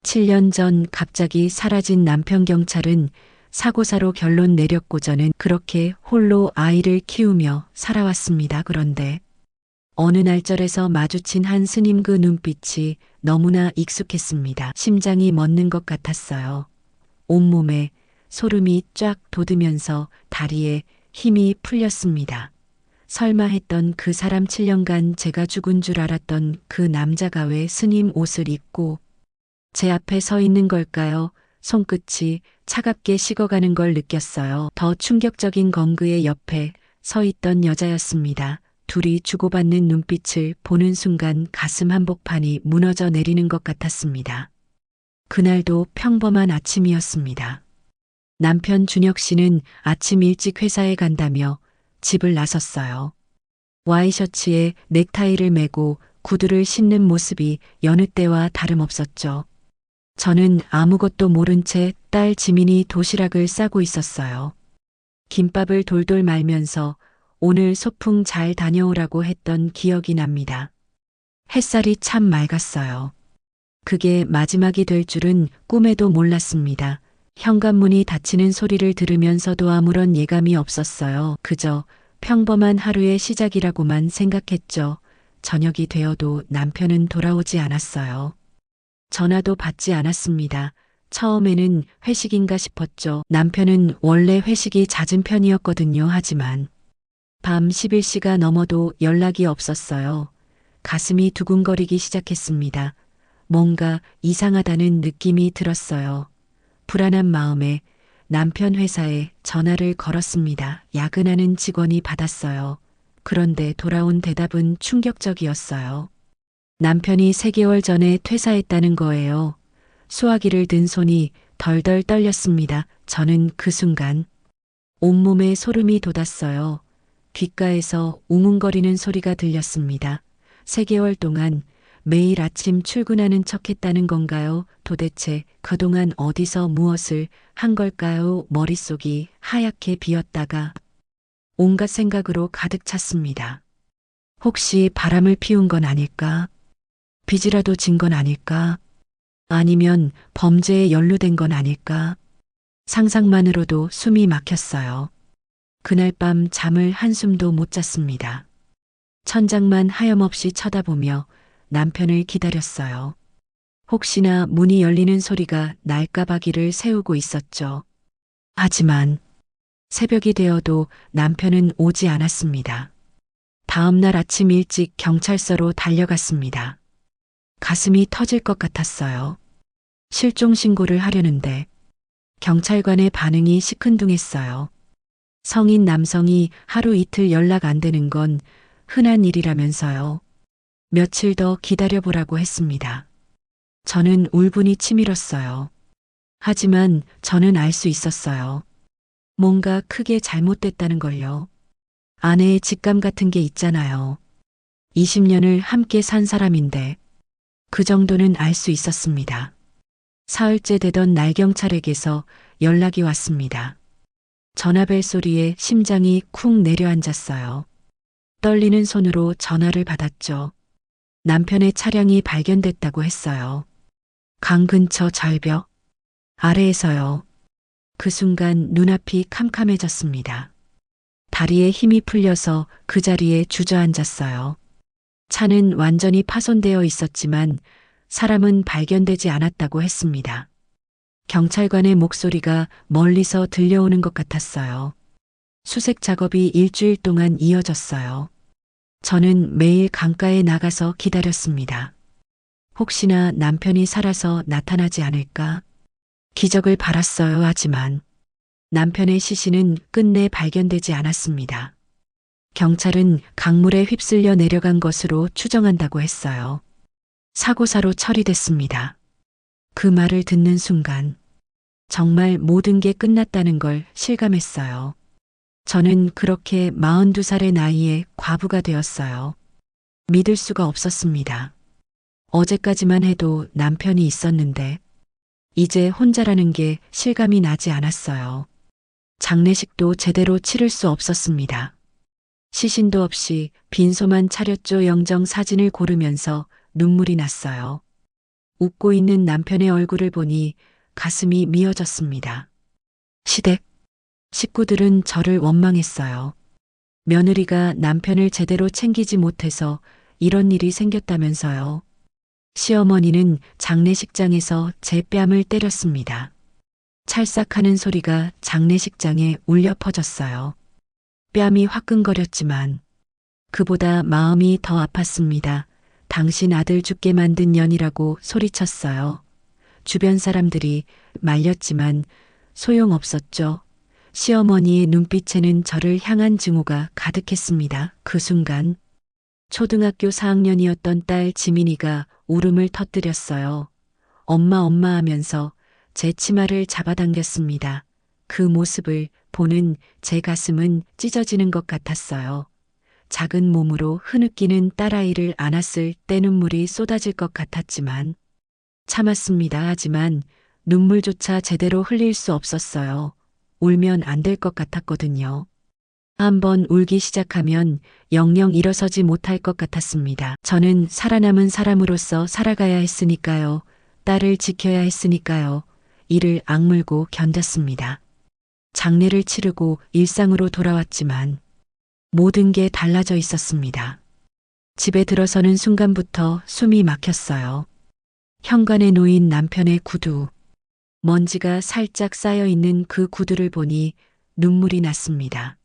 7년 전 갑자기 사라진 남편 경찰은 사고사로 결론 내렸고저는 그렇게 홀로 아이를 키우며 살아왔습니다. 그런데 어느 날절에서 마주친 한 스님, 그 눈빛이 너무나 익숙했습니다. 심장이 멎는 것 같았어요. 온몸에 소름이 쫙 돋으면서 다리에 힘이 풀렸습니다. 설마 했던 그 사람, 7년간 제가 죽은 줄 알았던 그 남자가 왜 스님 옷을 입고 제 앞에 서 있는 걸까요? 손끝이 차갑게 식어가는 걸 느꼈어요. 더 충격적인 건 그의 옆에 서 있던 여자였습니다. 둘이 주고받는 눈빛을 보는 순간 가슴 한복판이 무너져 내리는 것 같았습니다. 그날도 평범한 아침이었습니다. 남편 준혁 씨는 아침 일찍 회사에 간다며 집을 나섰어요. 와이셔츠에 넥타이를 매고 구두를 신는 모습이 여느 때와 다름없었죠. 저는 아무것도 모른 채 딸 지민이 도시락을 싸고 있었어요. 김밥을 돌돌 말면서 오늘 소풍 잘 다녀오라고 했던 기억이 납니다. 햇살이 참 맑았어요. 그게 마지막이 될 줄은 꿈에도 몰랐습니다. 현관문이 닫히는 소리를 들으면서도 아무런 예감이 없었어요. 그저 평범한 하루의 시작이라고만 생각했죠. 저녁이 되어도 남편은 돌아오지 않았어요. 전화도 받지 않았습니다. 처음에는 회식인가 싶었죠. 남편은 원래 회식이 잦은 편이었거든요. 하지만 밤 11시가 넘어도 연락이 없었어요. 가슴이 두근거리기 시작했습니다. 뭔가 이상하다는 느낌이 들었어요. 불안한 마음에 남편 회사에 전화를 걸었습니다. 야근하는 직원이 받았어요. 그런데 돌아온 대답은 충격적이었어요. 남편이 3개월 전에 퇴사했다는 거예요. 수화기를 든 손이 덜덜 떨렸습니다. 저는 그 순간 온몸에 소름이 돋았어요. 귓가에서 웅웅거리는 소리가 들렸습니다. 3개월 동안 매일 아침 출근하는 척했다는 건가요? 도대체 그동안 어디서 무엇을 한 걸까요? 머릿속이 하얗게 비었다가 온갖 생각으로 가득 찼습니다. 혹시 바람을 피운 건 아닐까? 빚이라도 진 건 아닐까? 아니면 범죄에 연루된 건 아닐까? 상상만으로도 숨이 막혔어요. 그날 밤 잠을 한숨도 못 잤습니다. 천장만 하염없이 쳐다보며 남편을 기다렸어요. 혹시나 문이 열리는 소리가 날까봐기를 세우고 있었죠. 하지만 새벽이 되어도 남편은 오지 않았습니다. 다음 날 아침 일찍 경찰서로 달려갔습니다. 가슴이 터질 것 같았어요. 실종 신고를 하려는데 경찰관의 반응이 시큰둥했어요. 성인 남성이 하루 이틀 연락 안 되는 건 흔한 일이라면서요. 며칠 더 기다려보라고 했습니다. 저는 울분이 치밀었어요. 하지만 저는 알 수 있었어요. 뭔가 크게 잘못됐다는 걸요. 아내의 직감 같은 게 있잖아요. 20년을 함께 산 사람인데 그 정도는 알 수 있었습니다. 사흘째 되던 날 경찰에게서 연락이 왔습니다. 전화벨 소리에 심장이 쿵 내려앉았어요. 떨리는 손으로 전화를 받았죠. 남편의 차량이 발견됐다고 했어요. 강 근처 절벽 아래에서요. 그 순간 눈앞이 캄캄해졌습니다. 다리에 힘이 풀려서 그 자리에 주저앉았어요. 차는 완전히 파손되어 있었지만 사람은 발견되지 않았다고 했습니다. 경찰관의 목소리가 멀리서 들려오는 것 같았어요. 수색 작업이 일주일 동안 이어졌어요. 저는 매일 강가에 나가서 기다렸습니다. 혹시나 남편이 살아서 나타나지 않을까? 기적을 바랐어요. 하지만 남편의 시신은 끝내 발견되지 않았습니다. 경찰은 강물에 휩쓸려 내려간 것으로 추정한다고 했어요. 사고사로 처리됐습니다. 그 말을 듣는 순간 정말 모든 게 끝났다는 걸 실감했어요. 저는 그렇게 42살의 나이에 과부가 되었어요. 믿을 수가 없었습니다. 어제까지만 해도 남편이 있었는데 이제 혼자라는 게 실감이 나지 않았어요. 장례식도 제대로 치를 수 없었습니다. 시신도 없이 빈소만 차렸죠. 영정 사진을 고르면서 눈물이 났어요. 웃고 있는 남편의 얼굴을 보니 가슴이 미어졌습니다. 시댁 식구들은 저를 원망했어요. 며느리가 남편을 제대로 챙기지 못해서 이런 일이 생겼다면서요. 시어머니는 장례식장에서 제 뺨을 때렸습니다. 찰싹하는 소리가 장례식장에 울려 퍼졌어요. 뺨이 화끈거렸지만 그보다 마음이 더 아팠습니다. 당신 아들 죽게 만든 년이라고 소리쳤어요. 주변 사람들이 말렸지만 소용없었죠. 시어머니의 눈빛에는 저를 향한 증오가 가득했습니다. 그 순간 초등학교 4학년이었던 딸 지민이가 울음을 터뜨렸어요. 엄마 엄마 하면서 제 치마를 잡아당겼습니다. 그 모습을 보는 제 가슴은 찢어지는 것 같았어요. 작은 몸으로 흐느끼는 딸아이를 안았을 때 눈물이 쏟아질 것 같았지만 참았습니다. 하지만 눈물조차 제대로 흘릴 수 없었어요. 울면 안 될 것 같았거든요. 한번 울기 시작하면 영영 일어서지 못할 것 같았습니다. 저는 살아남은 사람으로서 살아가야 했으니까요. 딸을 지켜야 했으니까요. 이를 악물고 견뎠습니다. 장례를 치르고 일상으로 돌아왔지만 모든 게 달라져 있었습니다. 집에 들어서는 순간부터 숨이 막혔어요. 현관에 놓인 남편의 구두. 먼지가 살짝 쌓여 있는 그 구두를 보니 눈물이 났습니다.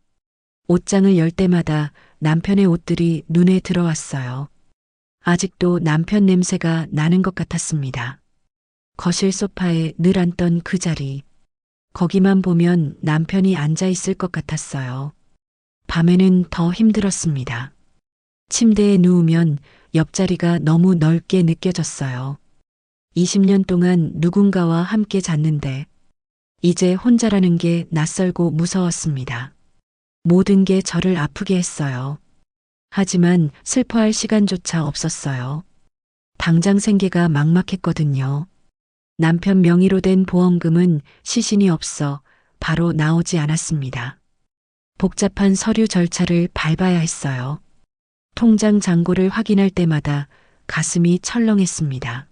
옷장을 열 때마다 남편의 옷들이 눈에 들어왔어요. 아직도 남편 냄새가 나는 것 같았습니다. 거실 소파에 늘 앉던 그 자리. 거기만 보면 남편이 앉아 있을 것 같았어요. 밤에는 더 힘들었습니다. 침대에 누우면 옆자리가 너무 넓게 느껴졌어요. 20년 동안 누군가와 함께 잤는데 이제 혼자라는 게 낯설고 무서웠습니다. 모든 게 저를 아프게 했어요. 하지만 슬퍼할 시간조차 없었어요. 당장 생계가 막막했거든요. 남편 명의로 된 보험금은 시신이 없어 바로 나오지 않았습니다. 복잡한 서류 절차를 밟아야 했어요. 통장 잔고를 확인할 때마다 가슴이 철렁했습니다.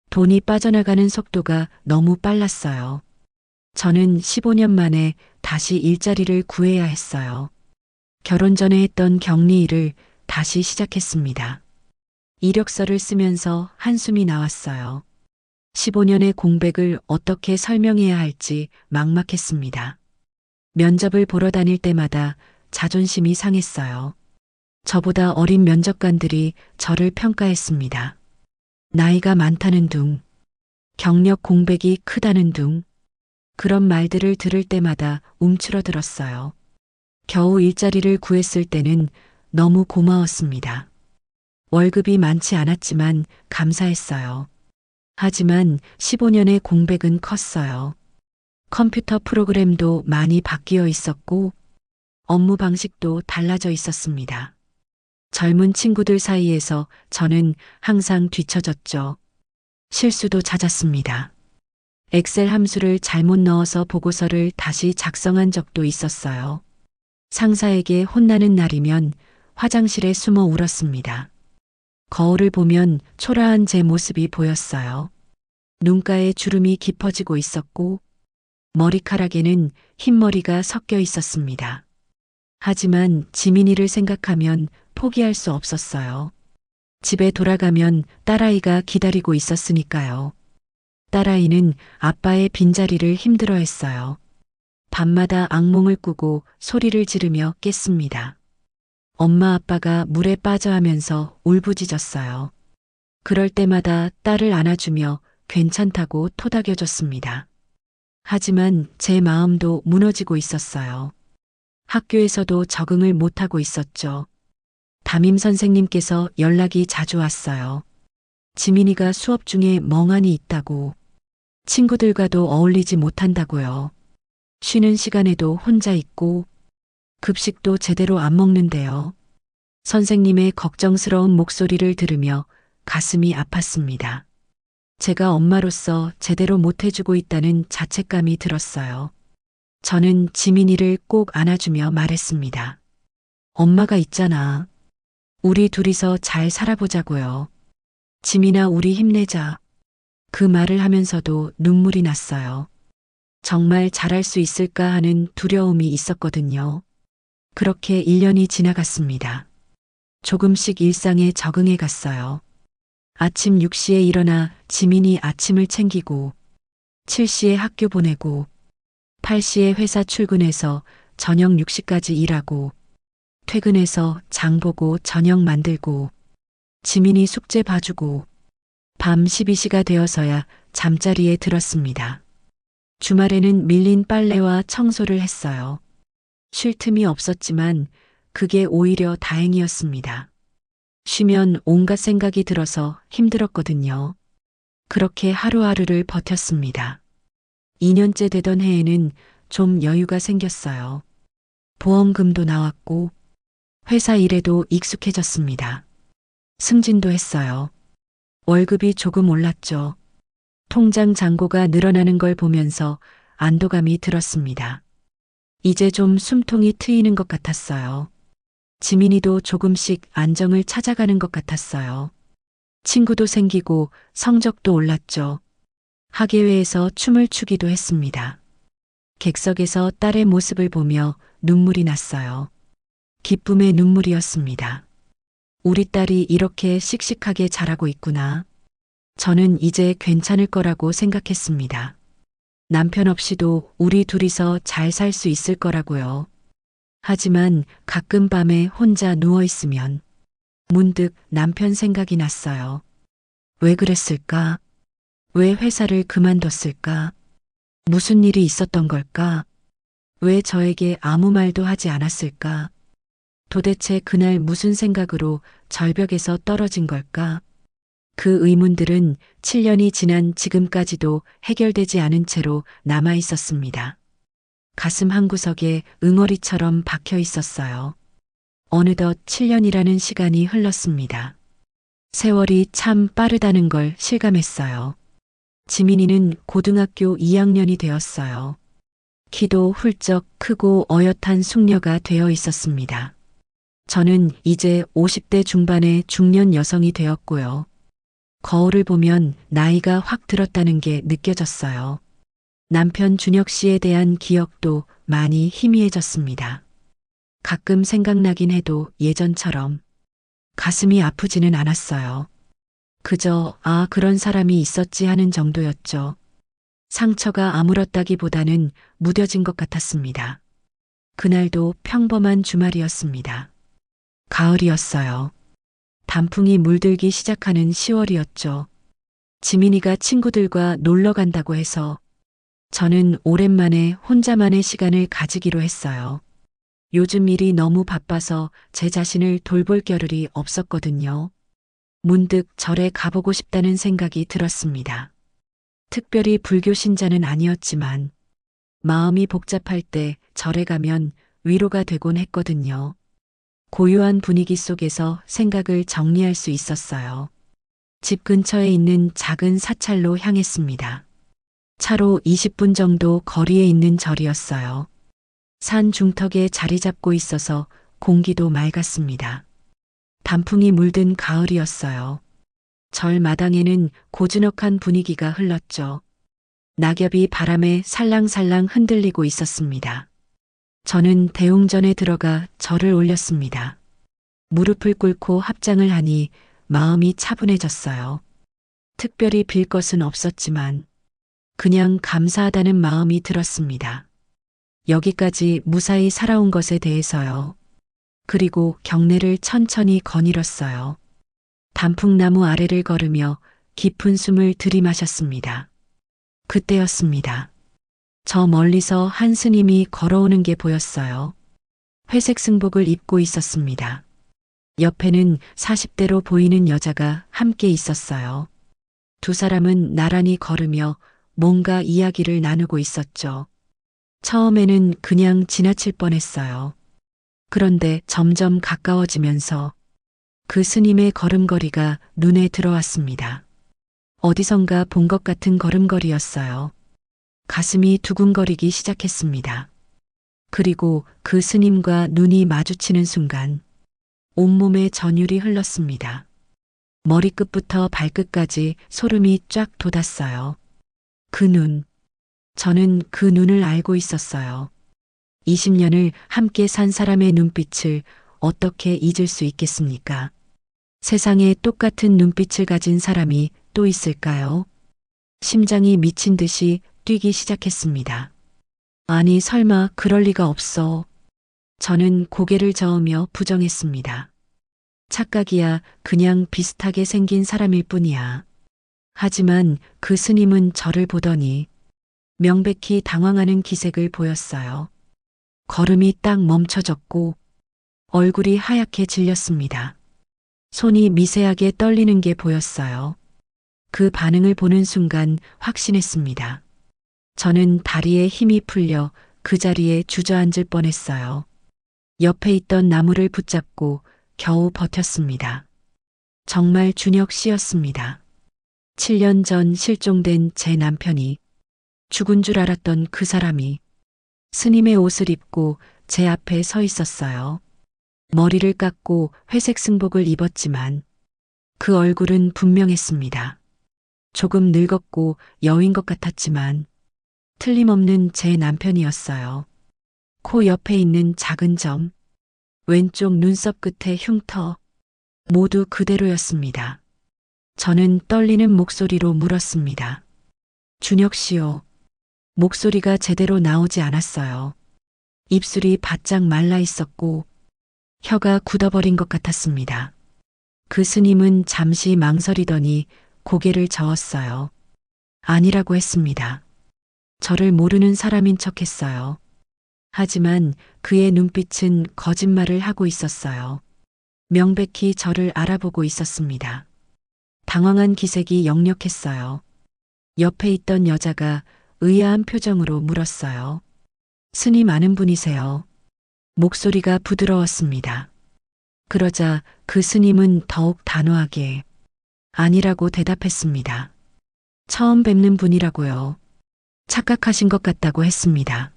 돈이 빠져나가는 속도가 너무 빨랐어요. 저는 15년 만에 다시 일자리를 구해야 했어요. 결혼 전에 했던 격리 일을 다시 시작했습니다. 이력서를 쓰면서 한숨이 나왔어요. 15년의 공백을 어떻게 설명해야 할지 막막했습니다. 면접을 보러 다닐 때마다 자존심이 상했어요. 저보다 어린 면접관들이 저를 평가했습니다. 나이가 많다는 둥, 경력 공백이 크다는 둥, 그런 말들을 들을 때마다 움츠러들었어요. 겨우 일자리를 구했을 때는 너무 고마웠습니다. 월급이 많지 않았지만 감사했어요. 하지만 15년의 공백은 컸어요. 컴퓨터 프로그램도 많이 바뀌어 있었고 업무 방식도 달라져 있었습니다. 젊은 친구들 사이에서 저는 항상 뒤처졌죠. 실수도 잦았습니다. 엑셀 함수를 잘못 넣어서 보고서를 다시 작성한 적도 있었어요. 상사에게 혼나는 날이면 화장실에 숨어 울었습니다. 거울을 보면 초라한 제 모습이 보였어요. 눈가에 주름이 깊어지고 있었고 머리카락에는 흰머리가 섞여 있었습니다. 하지만 지민이를 생각하면 포기할 수 없었어요. 집에 돌아가면 딸아이가 기다리고 있었으니까요. 딸아이는 아빠의 빈자리를 힘들어했어요. 밤마다 악몽을 꾸고 소리를 지르며 깼습니다. 엄마 아빠가 물에 빠져 하면서 울부짖었어요. 그럴 때마다 딸을 안아주며 괜찮다고 토닥여줬습니다. 하지만 제 마음도 무너지고 있었어요. 학교에서도 적응을 못하고 있었죠. 담임 선생님께서 연락이 자주 왔어요. 지민이가 수업 중에 멍하니 있다고, 친구들과도 어울리지 못한다고요. 쉬는 시간에도 혼자 있고 급식도 제대로 안 먹는데요. 선생님의 걱정스러운 목소리를 들으며 가슴이 아팠습니다. 제가 엄마로서 제대로 못해주고 있다는 자책감이 들었어요. 저는 지민이를 꼭 안아주며 말했습니다. 엄마가 있잖아. 우리 둘이서 잘 살아보자고요. 지민아, 우리 힘내자. 그 말을 하면서도 눈물이 났어요. 정말 잘할 수 있을까 하는 두려움이 있었거든요. 그렇게 1년이 지나갔습니다. 조금씩 일상에 적응해 갔어요. 아침 6시에 일어나 지민이 아침을 챙기고 7시에 학교 보내고 8시에 회사 출근해서 저녁 6시까지 일하고 퇴근해서 장 보고 저녁 만들고 지민이 숙제 봐주고 밤 12시가 되어서야 잠자리에 들었습니다. 주말에는 밀린 빨래와 청소를 했어요. 쉴 틈이 없었지만 그게 오히려 다행이었습니다. 쉬면 온갖 생각이 들어서 힘들었거든요. 그렇게 하루하루를 버텼습니다. 2년째 되던 해에는 좀 여유가 생겼어요. 보험금도 나왔고 회사 일에도 익숙해졌습니다. 승진도 했어요. 월급이 조금 올랐죠. 통장 잔고가 늘어나는 걸 보면서 안도감이 들었습니다. 이제 좀 숨통이 트이는 것 같았어요. 지민이도 조금씩 안정을 찾아가는 것 같았어요. 친구도 생기고 성적도 올랐죠. 학예회에서 춤을 추기도 했습니다. 객석에서 딸의 모습을 보며 눈물이 났어요. 기쁨의 눈물이었습니다. 우리 딸이 이렇게 씩씩하게 자라고 있구나. 저는 이제 괜찮을 거라고 생각했습니다. 남편 없이도 우리 둘이서 잘 살 수 있을 거라고요. 하지만 가끔 밤에 혼자 누워 있으면 문득 남편 생각이 났어요. 왜 그랬을까? 왜 회사를 그만뒀을까? 무슨 일이 있었던 걸까? 왜 저에게 아무 말도 하지 않았을까? 도대체 그날 무슨 생각으로 절벽에서 떨어진 걸까? 그 의문들은 7년이 지난 지금까지도 해결되지 않은 채로 남아 있었습니다. 가슴 한구석에 응어리처럼 박혀 있었어요. 어느덧 7년이라는 시간이 흘렀습니다. 세월이 참 빠르다는 걸 실감했어요. 지민이는 고등학교 2학년이 되었어요. 키도 훌쩍 크고 어엿한 숙녀가 되어 있었습니다. 저는 이제 50대 중반의 중년 여성이 되었고요. 거울을 보면 나이가 확 들었다는 게 느껴졌어요. 남편 준혁 씨에 대한 기억도 많이 희미해졌습니다. 가끔 생각나긴 해도 예전처럼 가슴이 아프지는 않았어요. 그저 그런 사람이 있었지 하는 정도였죠. 상처가 아물었다기보다는 무뎌진 것 같았습니다. 그날도 평범한 주말이었습니다. 가을이었어요. 단풍이 물들기 시작하는 10월이었죠. 지민이가 친구들과 놀러 간다고 해서 저는 오랜만에 혼자만의 시간을 가지기로 했어요. 요즘 일이 너무 바빠서 제 자신을 돌볼 겨를이 없었거든요. 문득 절에 가보고 싶다는 생각이 들었습니다. 특별히 불교 신자는 아니었지만 마음이 복잡할 때 절에 가면 위로가 되곤 했거든요. 고요한 분위기 속에서 생각을 정리할 수 있었어요. 집 근처에 있는 작은 사찰로 향했습니다. 차로 20분 정도 거리에 있는 절이었어요. 산 중턱에 자리 잡고 있어서 공기도 맑았습니다. 단풍이 물든 가을이었어요. 절 마당에는 고즈넉한 분위기가 흘렀죠. 낙엽이 바람에 살랑살랑 흔들리고 있었습니다. 저는 대웅전에 들어가 절을 올렸습니다. 무릎을 꿇고 합장을 하니 마음이 차분해졌어요. 특별히 빌 것은 없었지만 그냥 감사하다는 마음이 들었습니다. 여기까지 무사히 살아온 것에 대해서요. 그리고 경례를 천천히 거닐었어요. 단풍나무 아래를 걸으며 깊은 숨을 들이마셨습니다. 그때였습니다. 저 멀리서 한 스님이 걸어오는 게 보였어요. 회색 승복을 입고 있었습니다. 옆에는 40대로 보이는 여자가 함께 있었어요. 두 사람은 나란히 걸으며 뭔가 이야기를 나누고 있었죠. 처음에는 그냥 지나칠 뻔했어요. 그런데 점점 가까워지면서 그 스님의 걸음걸이가 눈에 들어왔습니다. 어디선가 본 것 같은 걸음걸이였어요. 가슴이 두근거리기 시작했습니다. 그리고 그 스님과 눈이 마주치는 순간 온몸에 전율이 흘렀습니다. 머리끝부터 발끝까지 소름이 쫙 돋았어요. 그 눈. 저는 그 눈을 알고 있었어요. 20년을 함께 산 사람의 눈빛을 어떻게 잊을 수 있겠습니까? 세상에 똑같은 눈빛을 가진 사람이 또 있을까요? 심장이 미친 듯이 뛰기 시작했습니다. 아니, 설마 그럴 리가 없어. 저는 고개를 저으며 부정했습니다. 착각이야. 그냥 비슷하게 생긴 사람일 뿐이야. 하지만 그 스님은 저를 보더니 명백히 당황하는 기색을 보였어요. 걸음이 딱 멈춰졌고 얼굴이 하얗게 질렸습니다. 손이 미세하게 떨리는 게 보였어요. 그 반응을 보는 순간 확신했습니다. 저는 다리에 힘이 풀려 그 자리에 주저앉을 뻔했어요. 옆에 있던 나무를 붙잡고 겨우 버텼습니다. 정말 준혁 씨였습니다. 7년 전 실종된 제 남편이 죽은 줄 알았던 그 사람이 스님의 옷을 입고 제 앞에 서 있었어요. 머리를 깎고 회색 승복을 입었지만 그 얼굴은 분명했습니다. 조금 늙었고 여인 것 같았지만 틀림없는 제 남편이었어요. 코 옆에 있는 작은 점, 왼쪽 눈썹 끝에 흉터, 모두 그대로였습니다. 저는 떨리는 목소리로 물었습니다. 준혁 씨요. 목소리가 제대로 나오지 않았어요. 입술이 바짝 말라 있었고 혀가 굳어버린 것 같았습니다. 그 스님은 잠시 망설이더니 고개를 저었어요. 아니라고 했습니다. 저를 모르는 사람인 척했어요. 하지만 그의 눈빛은 거짓말을 하고 있었어요. 명백히 저를 알아보고 있었습니다. 당황한 기색이 역력했어요. 옆에 있던 여자가 의아한 표정으로 물었어요. 스님 아는 분이세요? 목소리가 부드러웠습니다. 그러자 그 스님은 더욱 단호하게 아니라고 대답했습니다. 처음 뵙는 분이라고요. 착각하신 것 같다고 했습니다.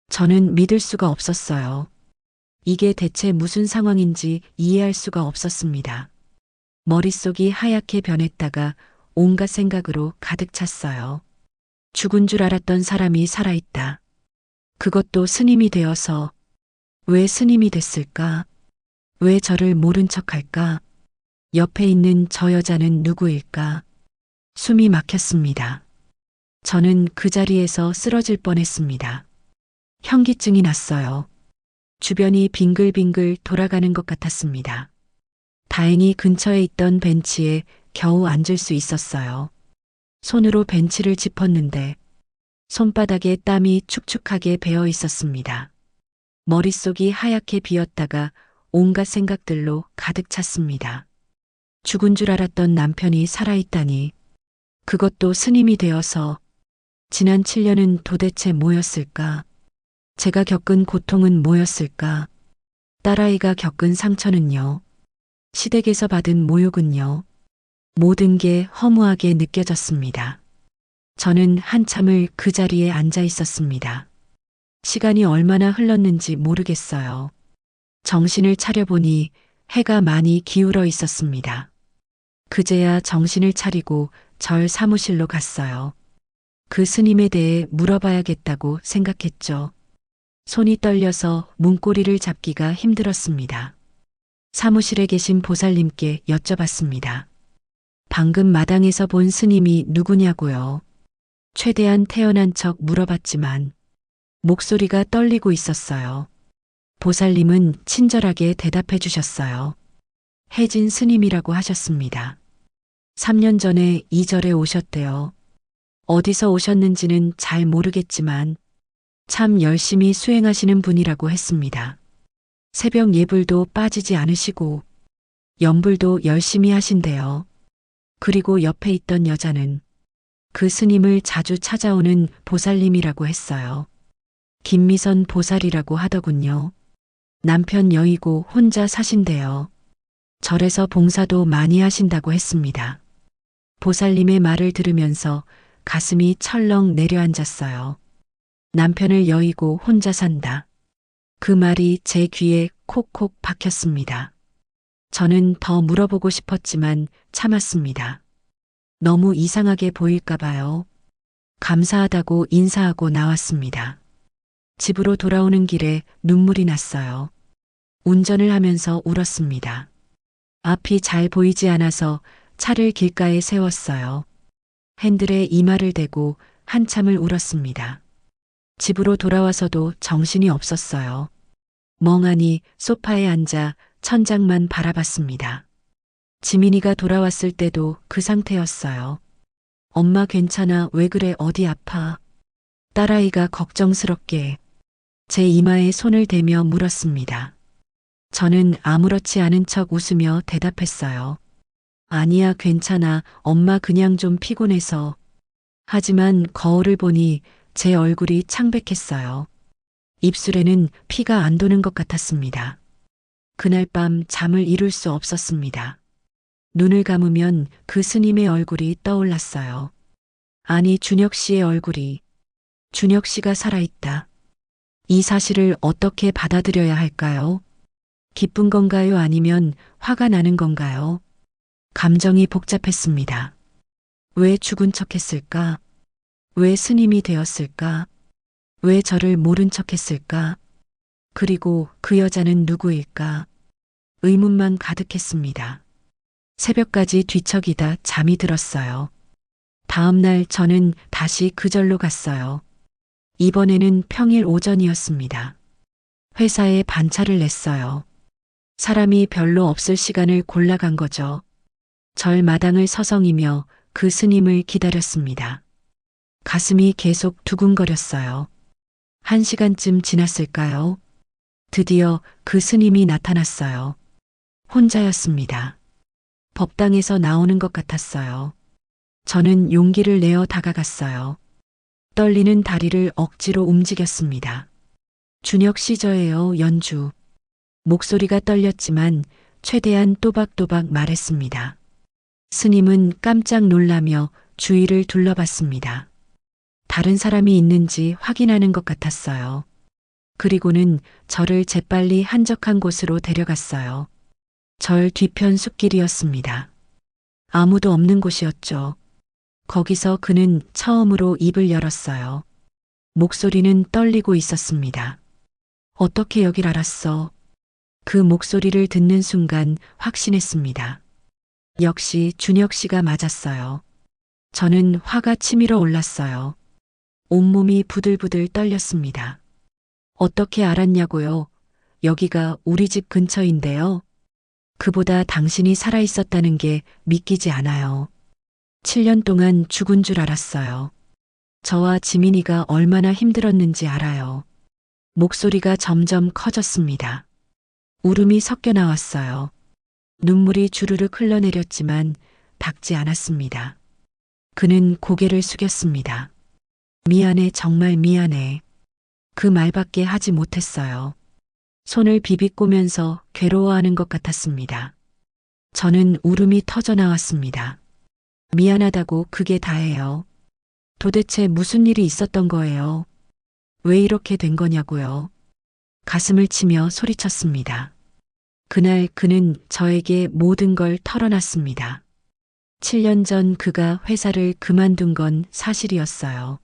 저는 믿을 수가 없었어요. 이게 대체 무슨 상황인지 이해할 수가 없었습니다. 머릿속이 하얗게 변했다가 온갖 생각으로 가득 찼어요. 죽은 줄 알았던 사람이 살아있다. 그것도 스님이 되어서 왜 스님이 됐을까? 왜 저를 모른 척할까? 옆에 있는 저 여자는 누구일까? 숨이 막혔습니다. 저는 그 자리에서 쓰러질 뻔했습니다. 현기증이 났어요. 주변이 빙글빙글 돌아가는 것 같았습니다. 다행히 근처에 있던 벤치에 겨우 앉을 수 있었어요. 손으로 벤치를 짚었는데 손바닥에 땀이 축축하게 배어 있었습니다. 머릿속이 하얗게 비었다가 온갖 생각들로 가득 찼습니다. 죽은 줄 알았던 남편이 살아있다니, 그것도 스님이 되어서 지난 7년은 도대체 뭐였을까? 제가 겪은 고통은 뭐였을까? 딸아이가 겪은 상처는요? 시댁에서 받은 모욕은요? 모든 게 허무하게 느껴졌습니다. 저는 한참을 그 자리에 앉아 있었습니다. 시간이 얼마나 흘렀는지 모르겠어요. 정신을 차려보니 해가 많이 기울어 있었습니다. 그제야 정신을 차리고 절 사무실로 갔어요. 그 스님에 대해 물어봐야겠다고 생각했죠. 손이 떨려서 문고리를 잡기가 힘들었습니다. 사무실에 계신 보살님께 여쭤봤습니다. 방금 마당에서 본 스님이 누구냐고요. 최대한 태연한 척 물어봤지만 목소리가 떨리고 있었어요. 보살님은 친절하게 대답해 주셨어요. 혜진 스님이라고 하셨습니다. 3년 전에 이 절에 오셨대요. 어디서 오셨는지는 잘 모르겠지만 참 열심히 수행하시는 분이라고 했습니다. 새벽 예불도 빠지지 않으시고 염불도 열심히 하신대요. 그리고 옆에 있던 여자는 그 스님을 자주 찾아오는 보살님이라고 했어요. 김미선 보살이라고 하더군요. 남편 여의고 혼자 사신대요. 절에서 봉사도 많이 하신다고 했습니다. 보살님의 말을 들으면서 가슴이 철렁 내려앉았어요. 남편을 여의고 혼자 산다. 그 말이 제 귀에 콕콕 박혔습니다. 저는 더 물어보고 싶었지만 참았습니다. 너무 이상하게 보일까 봐요. 감사하다고 인사하고 나왔습니다. 집으로 돌아오는 길에 눈물이 났어요. 운전을 하면서 울었습니다. 앞이 잘 보이지 않아서 차를 길가에 세웠어요. 핸들에 이마를 대고 한참을 울었습니다. 집으로 돌아와서도 정신이 없었어요. 멍하니 소파에 앉아 천장만 바라봤습니다. 지민이가 돌아왔을 때도 그 상태였어요. 엄마 괜찮아? 왜 그래? 어디 아파? 딸아이가 걱정스럽게 제 이마에 손을 대며 물었습니다. 저는 아무렇지 않은 척 웃으며 대답했어요. 아니야, 괜찮아. 엄마 그냥 좀 피곤해서. 하지만 거울을 보니 제 얼굴이 창백했어요. 입술에는 피가 안 도는 것 같았습니다. 그날 밤 잠을 이룰 수 없었습니다. 눈을 감으면 그 스님의 얼굴이 떠올랐어요. 아니, 준혁 씨의 얼굴이. 준혁 씨가 살아있다. 이 사실을 어떻게 받아들여야 할까요? 기쁜 건가요? 아니면 화가 나는 건가요? 감정이 복잡했습니다. 왜 죽은 척 했을까? 왜 스님이 되었을까? 왜 저를 모른 척 했을까? 그리고 그 여자는 누구일까? 의문만 가득했습니다. 새벽까지 뒤척이다 잠이 들었어요. 다음 날 저는 다시 그 절로 갔어요. 이번에는 평일 오전이었습니다. 회사에 반차를 냈어요. 사람이 별로 없을 시간을 골라간 거죠. 절 마당을 서성이며 그 스님을 기다렸습니다. 가슴이 계속 두근거렸어요. 1시간쯤 지났을까요? 드디어 그 스님이 나타났어요. 혼자였습니다. 법당에서 나오는 것 같았어요. 저는 용기를 내어 다가갔어요. 떨리는 다리를 억지로 움직였습니다. 준혁 씨 저예요, 연주. 목소리가 떨렸지만 최대한 또박또박 말했습니다. 스님은 깜짝 놀라며 주위를 둘러봤습니다. 다른 사람이 있는지 확인하는 것 같았어요. 그리고는 저를 재빨리 한적한 곳으로 데려갔어요. 절 뒤편 숲길이었습니다. 아무도 없는 곳이었죠. 거기서 그는 처음으로 입을 열었어요. 목소리는 떨리고 있었습니다. 어떻게 여길 알았어? 그 목소리를 듣는 순간 확신했습니다. 역시 준혁 씨가 맞았어요. 저는 화가 치밀어 올랐어요. 온몸이 부들부들 떨렸습니다. 어떻게 알았냐고요? 여기가 우리 집 근처인데요. 그보다 당신이 살아있었다는 게 믿기지 않아요. 7년 동안 죽은 줄 알았어요. 저와 지민이가 얼마나 힘들었는지 알아요. 목소리가 점점 커졌습니다. 울음이 섞여 나왔어요. 눈물이 주르륵 흘러내렸지만 닿지 않았습니다. 그는 고개를 숙였습니다. 미안해, 정말 미안해. 그 말밖에 하지 못했어요. 손을 비비꼬면서 괴로워하는 것 같았습니다. 저는 울음이 터져 나왔습니다. 미안하다고 그게 다예요. 도대체 무슨 일이 있었던 거예요? 왜 이렇게 된 거냐고요? 가슴을 치며 소리쳤습니다. 그날 그는 저에게 모든 걸 털어놨습니다. 7년 전 그가 회사를 그만둔 건 사실이었어요.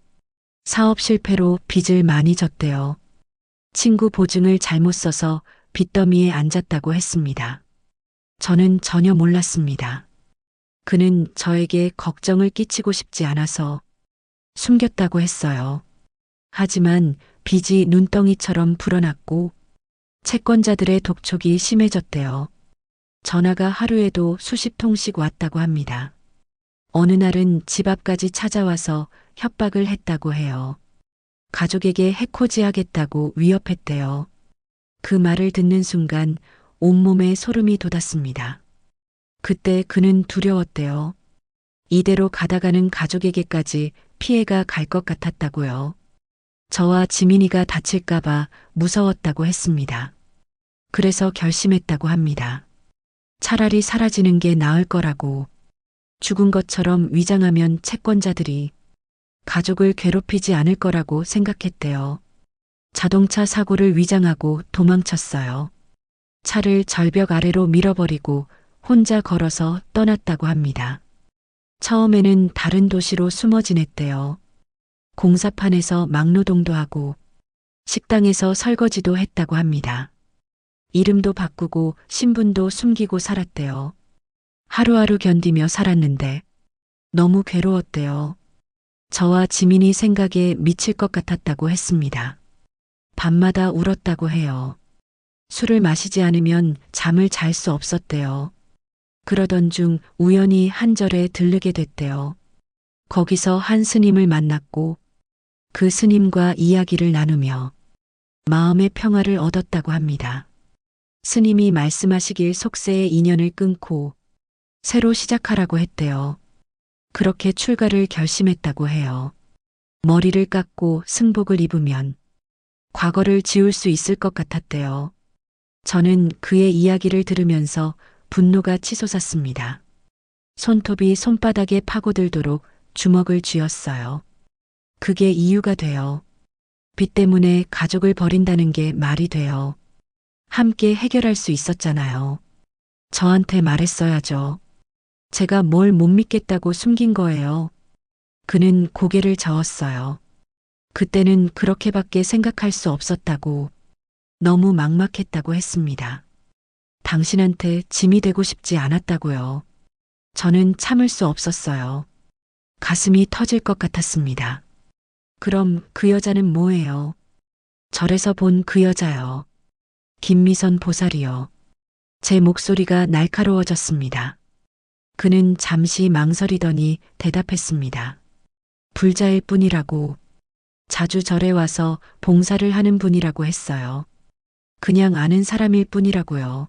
사업 실패로 빚을 많이 졌대요. 친구 보증을 잘못 써서 빚더미에 앉았다고 했습니다. 저는 전혀 몰랐습니다. 그는 저에게 걱정을 끼치고 싶지 않아서 숨겼다고 했어요. 하지만 빚이 눈덩이처럼 불어났고 채권자들의 독촉이 심해졌대요. 전화가 하루에도 수십 통씩 왔다고 합니다. 어느 날은 집 앞까지 찾아와서 협박을 했다고 해요. 가족에게 해코지하겠다고 위협했대요. 그 말을 듣는 순간 온몸에 소름이 돋았습니다. 그때 그는 두려웠대요. 이대로 가다가는 가족에게까지 피해가 갈 것 같았다고요. 저와 지민이가 다칠까봐 무서웠다고 했습니다. 그래서 결심했다고 합니다. 차라리 사라지는 게 나을 거라고. 죽은 것처럼 위장하면 채권자들이 가족을 괴롭히지 않을 거라고 생각했대요. 자동차 사고를 위장하고 도망쳤어요. 차를 절벽 아래로 밀어버리고 혼자 걸어서 떠났다고 합니다. 처음에는 다른 도시로 숨어 지냈대요. 공사판에서 막노동도 하고 식당에서 설거지도 했다고 합니다. 이름도 바꾸고 신분도 숨기고 살았대요. 하루하루 견디며 살았는데 너무 괴로웠대요. 저와 지민이 생각에 미칠 것 같았다고 했습니다. 밤마다 울었다고 해요. 술을 마시지 않으면 잠을 잘 수 없었대요. 그러던 중 우연히 한 절에 들르게 됐대요. 거기서 한 스님을 만났고 그 스님과 이야기를 나누며 마음의 평화를 얻었다고 합니다. 스님이 말씀하시길 속세의 인연을 끊고 새로 시작하라고 했대요. 그렇게 출가를 결심했다고 해요. 머리를 깎고 승복을 입으면 과거를 지울 수 있을 것 같았대요. 저는 그의 이야기를 들으면서 분노가 치솟았습니다. 손톱이 손바닥에 파고들도록 주먹을 쥐었어요. 그게 이유가 돼요. 빚 때문에 가족을 버린다는 게 말이 돼요. 함께 해결할 수 있었잖아요. 저한테 말했어야죠. 제가 뭘 못 믿겠다고 숨긴 거예요. 그는 고개를 저었어요. 그때는 그렇게밖에 생각할 수 없었다고, 너무 막막했다고 했습니다. 당신한테 짐이 되고 싶지 않았다고요. 저는 참을 수 없었어요. 가슴이 터질 것 같았습니다. 그럼 그 여자는 뭐예요? 절에서 본 그 여자요. 김미선 보살이요. 제 목소리가 날카로워졌습니다. 그는 잠시 망설이더니 대답했습니다. 불자일 뿐이라고, 자주 절에 와서 봉사를 하는 분이라고 했어요. 그냥 아는 사람일 뿐이라고요.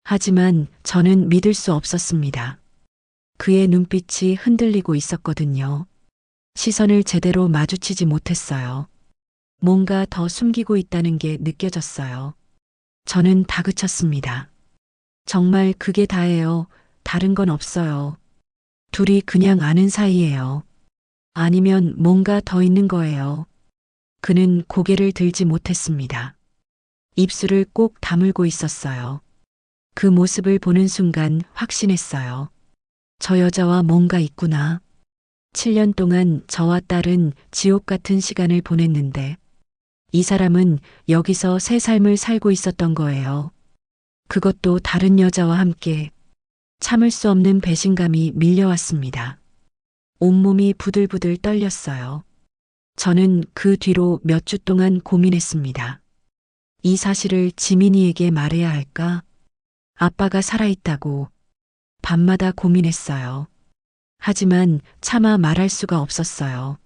하지만 저는 믿을 수 없었습니다. 그의 눈빛이 흔들리고 있었거든요. 시선을 제대로 마주치지 못했어요. 뭔가 더 숨기고 있다는 게 느껴졌어요. 저는 다그쳤습니다. 정말 그게 다예요. 다른 건 없어요. 둘이 그냥 아는 사이예요. 아니면 뭔가 더 있는 거예요. 그는 고개를 들지 못했습니다. 입술을 꼭 다물고 있었어요. 그 모습을 보는 순간 확신했어요. 저 여자와 뭔가 있구나. 7년 동안 저와 딸은 지옥 같은 시간을 보냈는데 이 사람은 여기서 새 삶을 살고 있었던 거예요. 그것도 다른 여자와 함께. 참을 수 없는 배신감이 밀려왔습니다. 온몸이 부들부들 떨렸어요. 저는 그 뒤로 몇 주 동안 고민했습니다. 이 사실을 지민이에게 말해야 할까? 아빠가 살아있다고 밤마다 고민했어요. 하지만 차마 말할 수가 없었어요.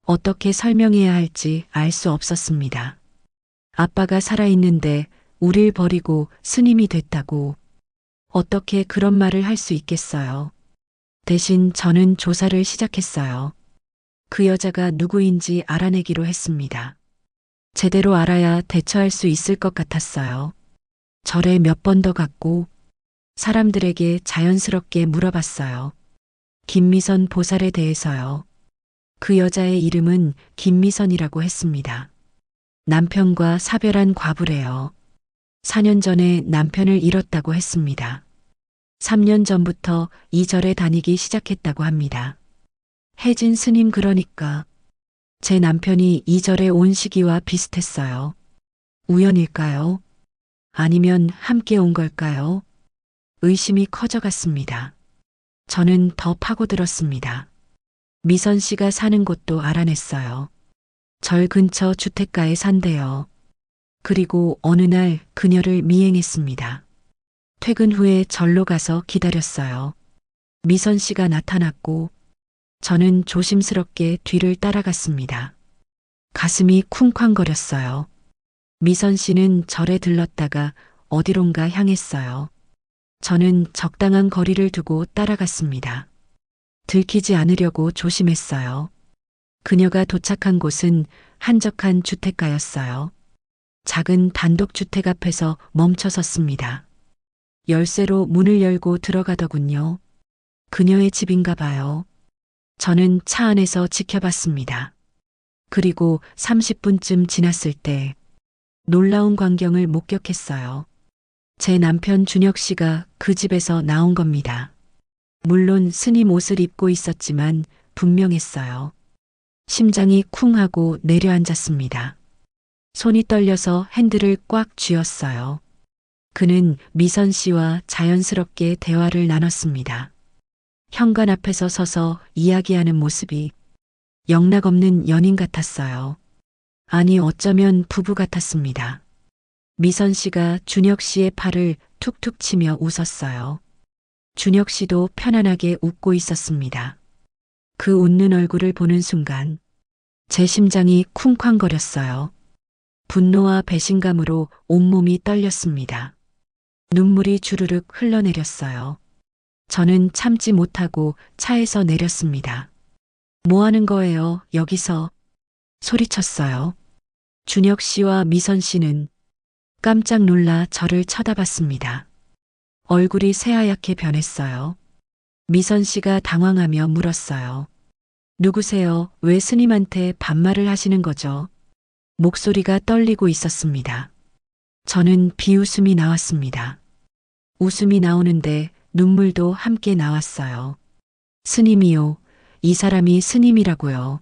어떻게 설명해야 할지 알 수 없었습니다. 아빠가 살아있는데 우릴 버리고 스님이 됐다고. 어떻게 그런 말을 할 수 있겠어요. 대신 저는 조사를 시작했어요. 그 여자가 누구인지 알아내기로 했습니다. 제대로 알아야 대처할 수 있을 것 같았어요. 절에 몇 번 더 갔고 사람들에게 자연스럽게 물어봤어요. 김미선 보살에 대해서요. 그 여자의 이름은 김미선이라고 했습니다. 남편과 사별한 과부래요. 4년 전에 남편을 잃었다고 했습니다. 3년 전부터 이 절에 다니기 시작했다고 합니다. 혜진 스님 그러니까 제 남편이 이 절에 온 시기와 비슷했어요. 우연일까요? 아니면 함께 온 걸까요? 의심이 커져갔습니다. 저는 더 파고들었습니다. 미선 씨가 사는 곳도 알아냈어요. 절 근처 주택가에 산대요. 그리고 어느 날 그녀를 미행했습니다. 퇴근 후에 절로 가서 기다렸어요. 미선 씨가 나타났고 저는 조심스럽게 뒤를 따라갔습니다. 가슴이 쿵쾅거렸어요. 미선 씨는 절에 들렀다가 어디론가 향했어요. 저는 적당한 거리를 두고 따라갔습니다. 들키지 않으려고 조심했어요. 그녀가 도착한 곳은 한적한 주택가였어요. 작은 단독주택 앞에서 멈춰 섰습니다. 열쇠로 문을 열고 들어가더군요. 그녀의 집인가 봐요. 저는 차 안에서 지켜봤습니다. 그리고 30분쯤 지났을 때 놀라운 광경을 목격했어요. 제 남편 준혁 씨가 그 집에서 나온 겁니다. 물론 스님 옷을 입고 있었지만 분명했어요. 심장이 쿵 하고 내려앉았습니다. 손이 떨려서 핸들을 꽉 쥐었어요. 그는 미선 씨와 자연스럽게 대화를 나눴습니다. 현관 앞에서 서서 이야기하는 모습이 영락없는 연인 같았어요. 아니, 어쩌면 부부 같았습니다. 미선 씨가 준혁 씨의 팔을 툭툭 치며 웃었어요. 준혁 씨도 편안하게 웃고 있었습니다. 그 웃는 얼굴을 보는 순간 제 심장이 쿵쾅거렸어요. 분노와 배신감으로 온몸이 떨렸습니다. 눈물이 주르륵 흘러내렸어요. 저는 참지 못하고 차에서 내렸습니다. 뭐 하는 거예요, 여기서? 소리쳤어요. 준혁 씨와 미선 씨는 깜짝 놀라 저를 쳐다봤습니다. 얼굴이 새하얗게 변했어요. 미선 씨가 당황하며 물었어요. 누구세요? 왜 스님한테 반말을 하시는 거죠? 목소리가 떨리고 있었습니다. 저는 비웃음이 나왔습니다. 웃음이 나오는데 눈물도 함께 나왔어요. 스님이요. 이 사람이 스님이라고요.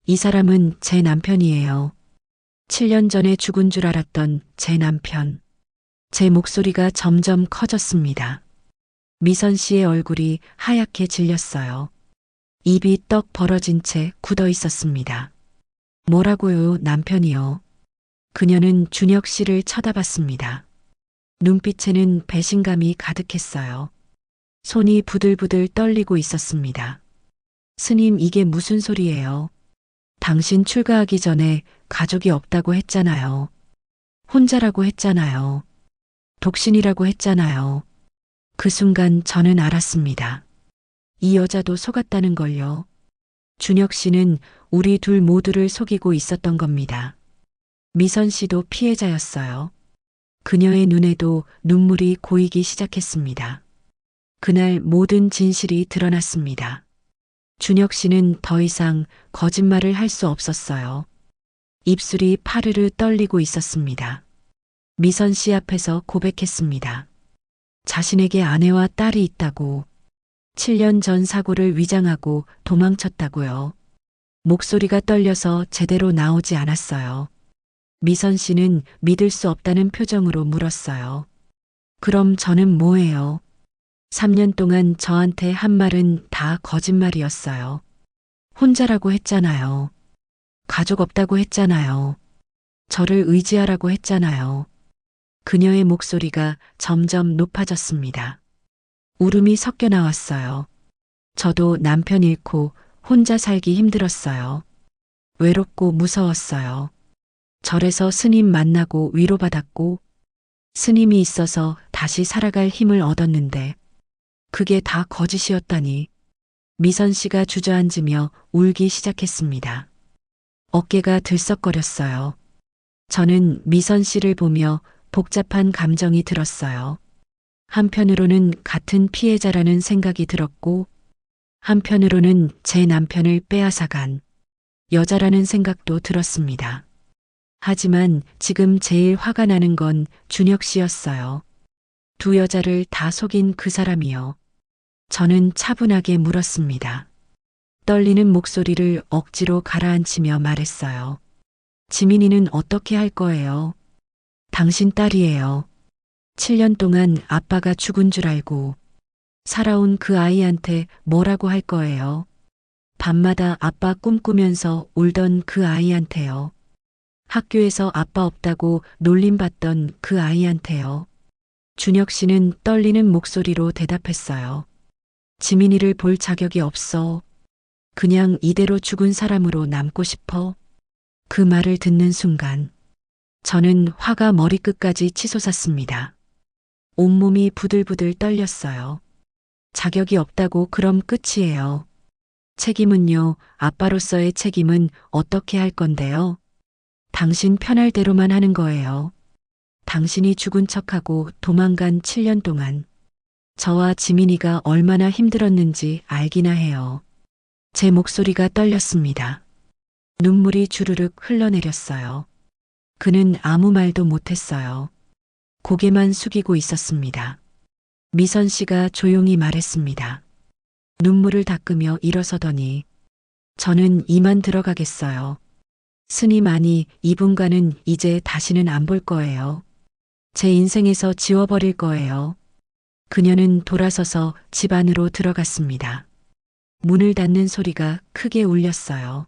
이 사람은 제 남편이에요. 7년 전에 죽은 줄 알았던 제 남편. 제 목소리가 점점 커졌습니다. 미선 씨의 얼굴이 하얗게 질렸어요. 입이 떡 벌어진 채 굳어 있었습니다. 뭐라고요, 남편이요? 그녀는 준혁 씨를 쳐다봤습니다. 눈빛에는 배신감이 가득했어요. 손이 부들부들 떨리고 있었습니다. 스님, 이게 무슨 소리예요? 당신 출가하기 전에 가족이 없다고 했잖아요. 혼자라고 했잖아요. 독신이라고 했잖아요. 그 순간 저는 알았습니다. 이 여자도 속았다는 걸요. 준혁 씨는 우리 둘 모두를 속이고 있었던 겁니다. 미선 씨도 피해자였어요. 그녀의 눈에도 눈물이 고이기 시작했습니다. 그날 모든 진실이 드러났습니다. 준혁 씨는 더 이상 거짓말을 할 수 없었어요. 입술이 파르르 떨리고 있었습니다. 미선 씨 앞에서 고백했습니다. 자신에게 아내와 딸이 있다고. 7년 전 사고를 위장하고 도망쳤다고요. 목소리가 떨려서 제대로 나오지 않았어요. 미선 씨는 믿을 수 없다는 표정으로 물었어요. 그럼 저는 뭐예요? 3년 동안 저한테 한 말은 다 거짓말이었어요. 혼자라고 했잖아요. 가족 없다고 했잖아요. 저를 의지하라고 했잖아요. 그녀의 목소리가 점점 높아졌습니다. 울음이 섞여 나왔어요. 저도 남편 잃고 혼자 살기 힘들었어요. 외롭고 무서웠어요. 절에서 스님 만나고 위로받았고 스님이 있어서 다시 살아갈 힘을 얻었는데 그게 다 거짓이었다니. 미선 씨가 주저앉으며 울기 시작했습니다. 어깨가 들썩거렸어요. 저는 미선 씨를 보며 복잡한 감정이 들었어요. 한편으로는 같은 피해자라는 생각이 들었고 한편으로는 제 남편을 빼앗아간 여자라는 생각도 들었습니다. 하지만 지금 제일 화가 나는 건 준혁 씨였어요. 두 여자를 다 속인 그 사람이요. 저는 차분하게 물었습니다. 떨리는 목소리를 억지로 가라앉히며 말했어요. 지민이는 어떻게 할 거예요? 당신 딸이에요. 7년 동안 아빠가 죽은 줄 알고 살아온 그 아이한테 뭐라고 할 거예요? 밤마다 아빠 꿈꾸면서 울던 그 아이한테요. 학교에서 아빠 없다고 놀림받던 그 아이한테요. 준혁 씨는 떨리는 목소리로 대답했어요. 지민이를 볼 자격이 없어. 그냥 이대로 죽은 사람으로 남고 싶어. 그 말을 듣는 순간 저는 화가 머리끝까지 치솟았습니다. 온몸이 부들부들 떨렸어요. 자격이 없다고 그럼 끝이에요. 책임은요, 아빠로서의 책임은 어떻게 할 건데요? 당신 편할 대로만 하는 거예요. 당신이 죽은 척하고 도망간 7년 동안 저와 지민이가 얼마나 힘들었는지 알기나 해요. 제 목소리가 떨렸습니다. 눈물이 주르륵 흘러내렸어요. 그는 아무 말도 못했어요. 고개만 숙이고 있었습니다. 미선 씨가 조용히 말했습니다. 눈물을 닦으며 일어서더니 저는 이만 들어가겠어요. 스님 아니 이분과는 이제 다시는 안 볼 거예요. 제 인생에서 지워버릴 거예요. 그녀는 돌아서서 집 안으로 들어갔습니다. 문을 닫는 소리가 크게 울렸어요.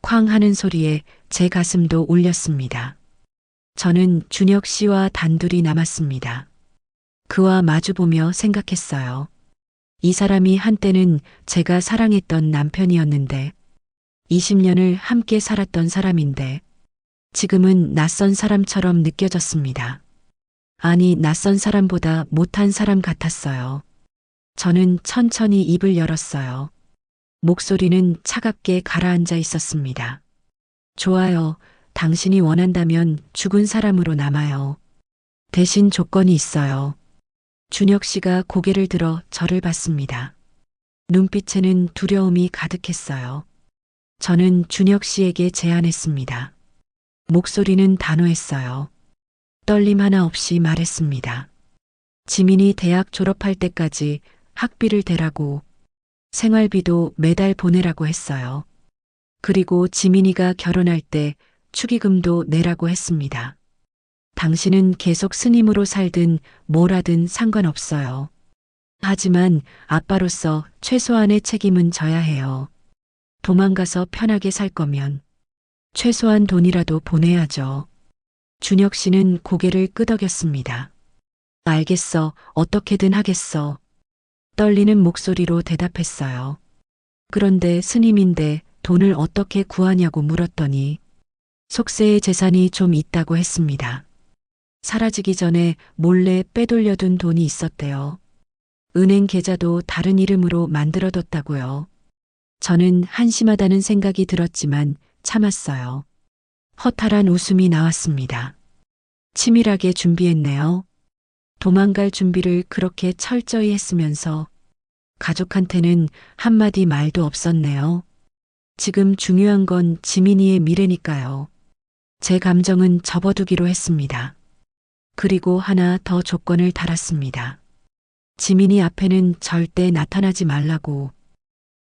쾅 하는 소리에 제 가슴도 울렸습니다. 저는 준혁 씨와 단둘이 남았습니다. 그와 마주보며 생각했어요. 이 사람이 한때는 제가 사랑했던 남편이었는데 20년을 함께 살았던 사람인데 지금은 낯선 사람처럼 느껴졌습니다. 아니, 낯선 사람보다 못한 사람 같았어요. 저는 천천히 입을 열었어요. 목소리는 차갑게 가라앉아 있었습니다. 좋아요. 당신이 원한다면 죽은 사람으로 남아요. 대신 조건이 있어요. 준혁 씨가 고개를 들어 저를 봤습니다. 눈빛에는 두려움이 가득했어요. 저는 준혁 씨에게 제안했습니다. 목소리는 단호했어요. 떨림 하나 없이 말했습니다. 지민이 대학 졸업할 때까지 학비를 대라고, 생활비도 매달 보내라고 했어요. 그리고 지민이가 결혼할 때 축의금도 내라고 했습니다. 당신은 계속 스님으로 살든 뭘 하든 상관없어요. 하지만 아빠로서 최소한의 책임은 져야 해요. 도망가서 편하게 살 거면 최소한 돈이라도 보내야죠. 준혁 씨는 고개를 끄덕였습니다. 알겠어. 어떻게든 하겠어. 떨리는 목소리로 대답했어요. 그런데 스님인데 돈을 어떻게 구하냐고 물었더니 속세의 재산이 좀 있다고 했습니다. 사라지기 전에 몰래 빼돌려둔 돈이 있었대요. 은행 계좌도 다른 이름으로 만들어뒀다고요. 저는 한심하다는 생각이 들었지만 참았어요. 허탈한 웃음이 나왔습니다. 치밀하게 준비했네요. 도망갈 준비를 그렇게 철저히 했으면서 가족한테는 한마디 말도 없었네요. 지금 중요한 건 지민이의 미래니까요. 제 감정은 접어두기로 했습니다. 그리고 하나 더 조건을 달았습니다. 지민이 앞에는 절대 나타나지 말라고.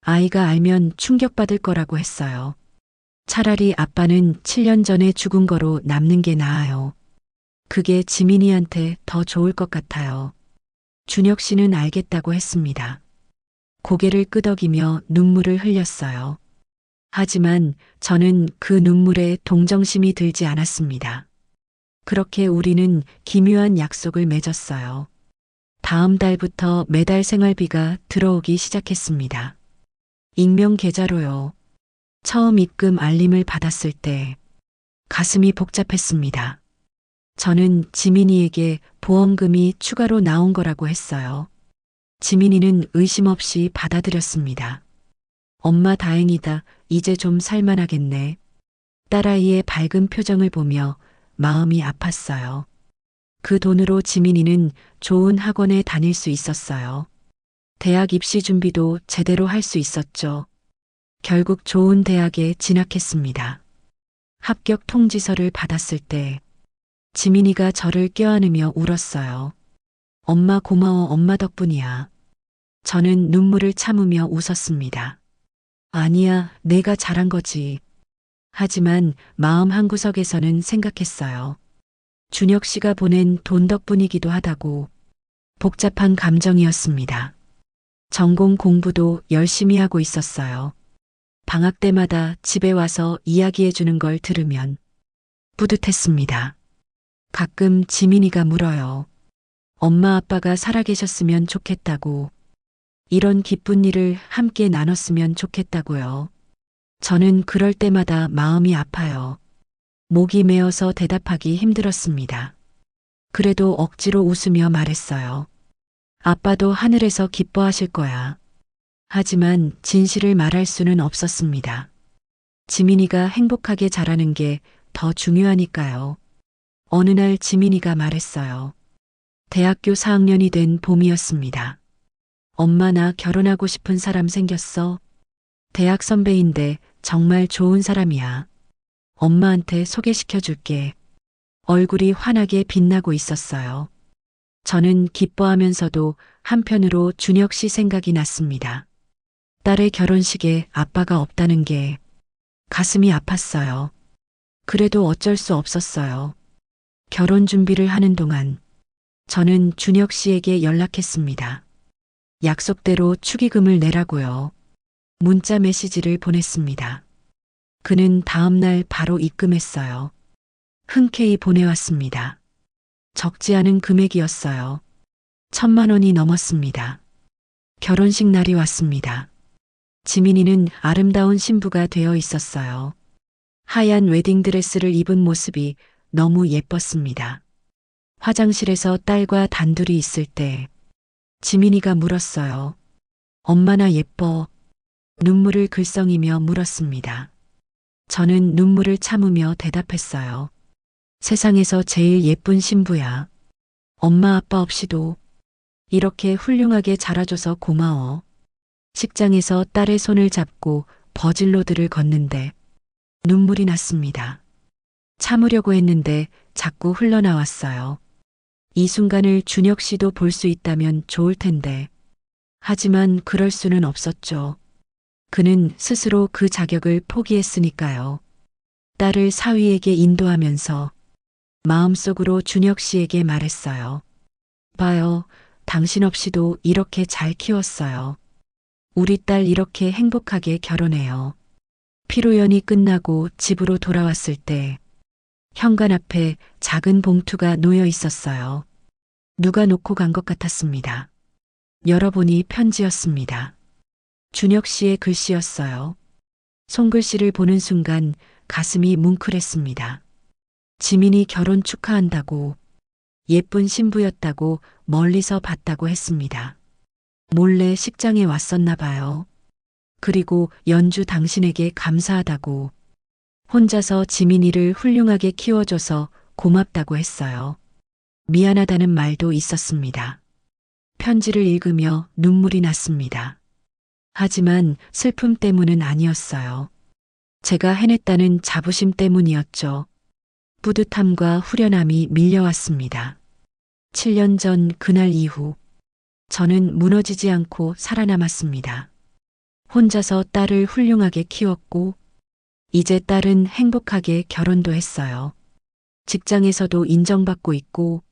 아이가 알면 충격받을 거라고 했어요. 차라리 아빠는 7년 전에 죽은 거로 남는 게 나아요. 그게 지민이한테 더 좋을 것 같아요. 준혁 씨는 알겠다고 했습니다. 고개를 끄덕이며 눈물을 흘렸어요. 하지만 저는 그 눈물에 동정심이 들지 않았습니다. 그렇게 우리는 기묘한 약속을 맺었어요. 다음 달부터 매달 생활비가 들어오기 시작했습니다. 익명 계좌로요. 처음 입금 알림을 받았을 때 가슴이 복잡했습니다. 저는 지민이에게 보험금이 추가로 나온 거라고 했어요. 지민이는 의심 없이 받아들였습니다. 엄마 다행이다. 이제 좀 살만하겠네. 딸아이의 밝은 표정을 보며 마음이 아팠어요. 그 돈으로 지민이는 좋은 학원에 다닐 수 있었어요. 대학 입시 준비도 제대로 할 수 있었죠. 결국 좋은 대학에 진학했습니다. 합격 통지서를 받았을 때 지민이가 저를 껴안으며 울었어요. 엄마 고마워. 엄마 덕분이야. 저는 눈물을 참으며 웃었습니다. 아니야, 내가 잘한 거지. 하지만 마음 한구석에서는 생각했어요. 준혁 씨가 보낸 돈 덕분이기도 하다고. 복잡한 감정이었습니다. 전공 공부도 열심히 하고 있었어요. 방학 때마다 집에 와서 이야기해 주는 걸 들으면 뿌듯했습니다. 가끔 지민이가 물어요. 엄마 아빠가 살아계셨으면 좋겠다고. 이런 기쁜 일을 함께 나눴으면 좋겠다고요. 저는 그럴 때마다 마음이 아파요. 목이 메어서 대답하기 힘들었습니다. 그래도 억지로 웃으며 말했어요. 아빠도 하늘에서 기뻐하실 거야. 하지만 진실을 말할 수는 없었습니다. 지민이가 행복하게 자라는 게 더 중요하니까요. 어느 날 지민이가 말했어요. 대학교 4학년이 된 봄이었습니다. 엄마 나 결혼하고 싶은 사람 생겼어. 대학 선배인데 정말 좋은 사람이야. 엄마한테 소개시켜 줄게. 얼굴이 환하게 빛나고 있었어요. 저는 기뻐하면서도 한편으로 준혁 씨 생각이 났습니다. 딸의 결혼식에 아빠가 없다는 게 가슴이 아팠어요. 그래도 어쩔 수 없었어요. 결혼 준비를 하는 동안 저는 준혁 씨에게 연락했습니다. 약속대로 축의금을 내라고요. 문자 메시지를 보냈습니다. 그는 다음날 바로 입금했어요. 흔쾌히 보내왔습니다. 적지 않은 금액이었어요. 1,000만 원이 넘었습니다. 결혼식 날이 왔습니다. 지민이는 아름다운 신부가 되어 있었어요. 하얀 웨딩드레스를 입은 모습이 너무 예뻤습니다. 화장실에서 딸과 단둘이 있을 때 지민이가 물었어요. 엄마나 예뻐. 눈물을 글썽이며 물었습니다. 저는 눈물을 참으며 대답했어요. 세상에서 제일 예쁜 신부야. 엄마 아빠 없이도 이렇게 훌륭하게 자라줘서 고마워. 식장에서 딸의 손을 잡고 버질로드를 걷는데 눈물이 났습니다. 참으려고 했는데 자꾸 흘러나왔어요. 이 순간을 준혁 씨도 볼 수 있다면 좋을 텐데. 하지만 그럴 수는 없었죠. 그는 스스로 그 자격을 포기했으니까요. 딸을 사위에게 인도하면서 마음속으로 준혁 씨에게 말했어요. 봐요, 당신 없이도 이렇게 잘 키웠어요. 우리 딸 이렇게 행복하게 결혼해요. 피로연이 끝나고 집으로 돌아왔을 때 현관 앞에 작은 봉투가 놓여 있었어요. 누가 놓고 간 것 같았습니다. 열어보니 편지였습니다. 준혁 씨의 글씨였어요. 손글씨를 보는 순간 가슴이 뭉클했습니다. 지민이 결혼 축하한다고, 예쁜 신부였다고 멀리서 봤다고 했습니다. 몰래 식장에 왔었나 봐요. 그리고 연주 당신에게 감사하다고, 혼자서 지민이를 훌륭하게 키워줘서 고맙다고 했어요. 미안하다는 말도 있었습니다. 편지를 읽으며 눈물이 났습니다. 하지만 슬픔 때문은 아니었어요. 제가 해냈다는 자부심 때문이었죠. 뿌듯함과 후련함이 밀려왔습니다. 7년 전 그날 이후 저는 무너지지 않고 살아남았습니다. 혼자서 딸을 훌륭하게 키웠고 이제 딸은 행복하게 결혼도 했어요. 직장에서도 인정받고 있고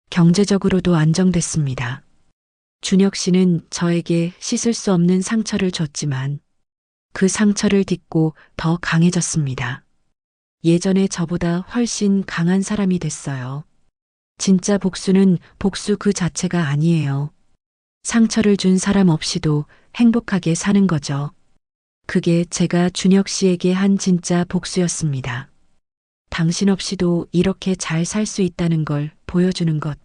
경제적으로도 안정됐습니다. 준혁 씨는 저에게 씻을 수 없는 상처를 줬지만 그 상처를 딛고 더 강해졌습니다. 예전에 저보다 훨씬 강한 사람이 됐어요. 진짜 복수는 복수 그 자체가 아니에요. 상처를 준 사람 없이도 행복하게 사는 거죠. 그게 제가 준혁 씨에게 한 진짜 복수였습니다. 당신 없이도 이렇게 잘 살 수 있다는 걸 보여주는 것.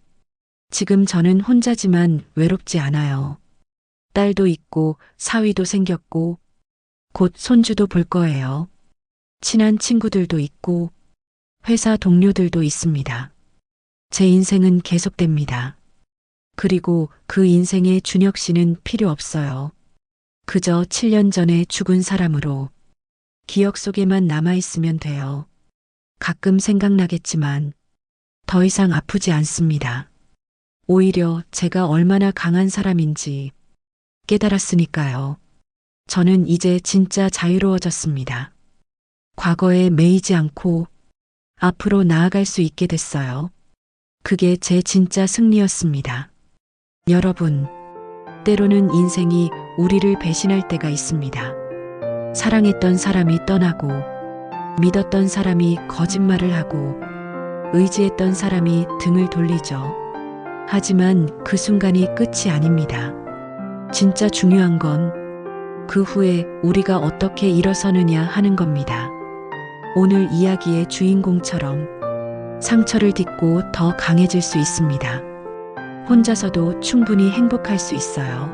지금 저는 혼자지만 외롭지 않아요. 딸도 있고 사위도 생겼고 곧 손주도 볼 거예요. 친한 친구들도 있고 회사 동료들도 있습니다. 제 인생은 계속됩니다. 그리고 그 인생에 준혁 씨는 필요 없어요. 그저 7년 전에 죽은 사람으로 기억 속에만 남아있으면 돼요. 가끔 생각나겠지만 더 이상 아프지 않습니다. 오히려 제가 얼마나 강한 사람인지 깨달았으니까요. 저는 이제 진짜 자유로워졌습니다. 과거에 매이지 않고 앞으로 나아갈 수 있게 됐어요. 그게 제 진짜 승리였습니다. 여러분, 때로는 인생이 우리를 배신할 때가 있습니다. 사랑했던 사람이 떠나고, 믿었던 사람이 거짓말을 하고, 의지했던 사람이 등을 돌리죠. 하지만 그 순간이 끝이 아닙니다. 진짜 중요한 건 그 후에 우리가 어떻게 일어서느냐 하는 겁니다. 오늘 이야기의 주인공처럼 상처를 딛고 더 강해질 수 있습니다. 혼자서도 충분히 행복할 수 있어요.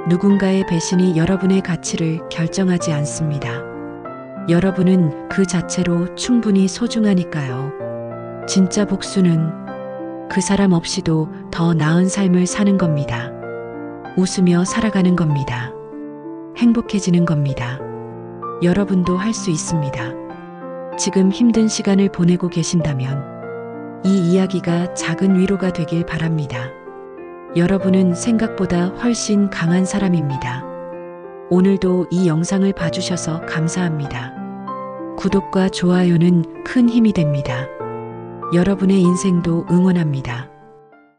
누군가의 배신이 여러분의 가치를 결정하지 않습니다. 여러분은 그 자체로 충분히 소중하니까요. 진짜 복수는 그 사람 없이도 더 나은 삶을 사는 겁니다. 웃으며 살아가는 겁니다. 행복해지는 겁니다. 여러분도 할 수 있습니다. 지금 힘든 시간을 보내고 계신다면 이 이야기가 작은 위로가 되길 바랍니다. 여러분은 생각보다 훨씬 강한 사람입니다. 오늘도 이 영상을 봐주셔서 감사합니다. 구독과 좋아요는 큰 힘이 됩니다. 여러분의 인생도 응원합니다.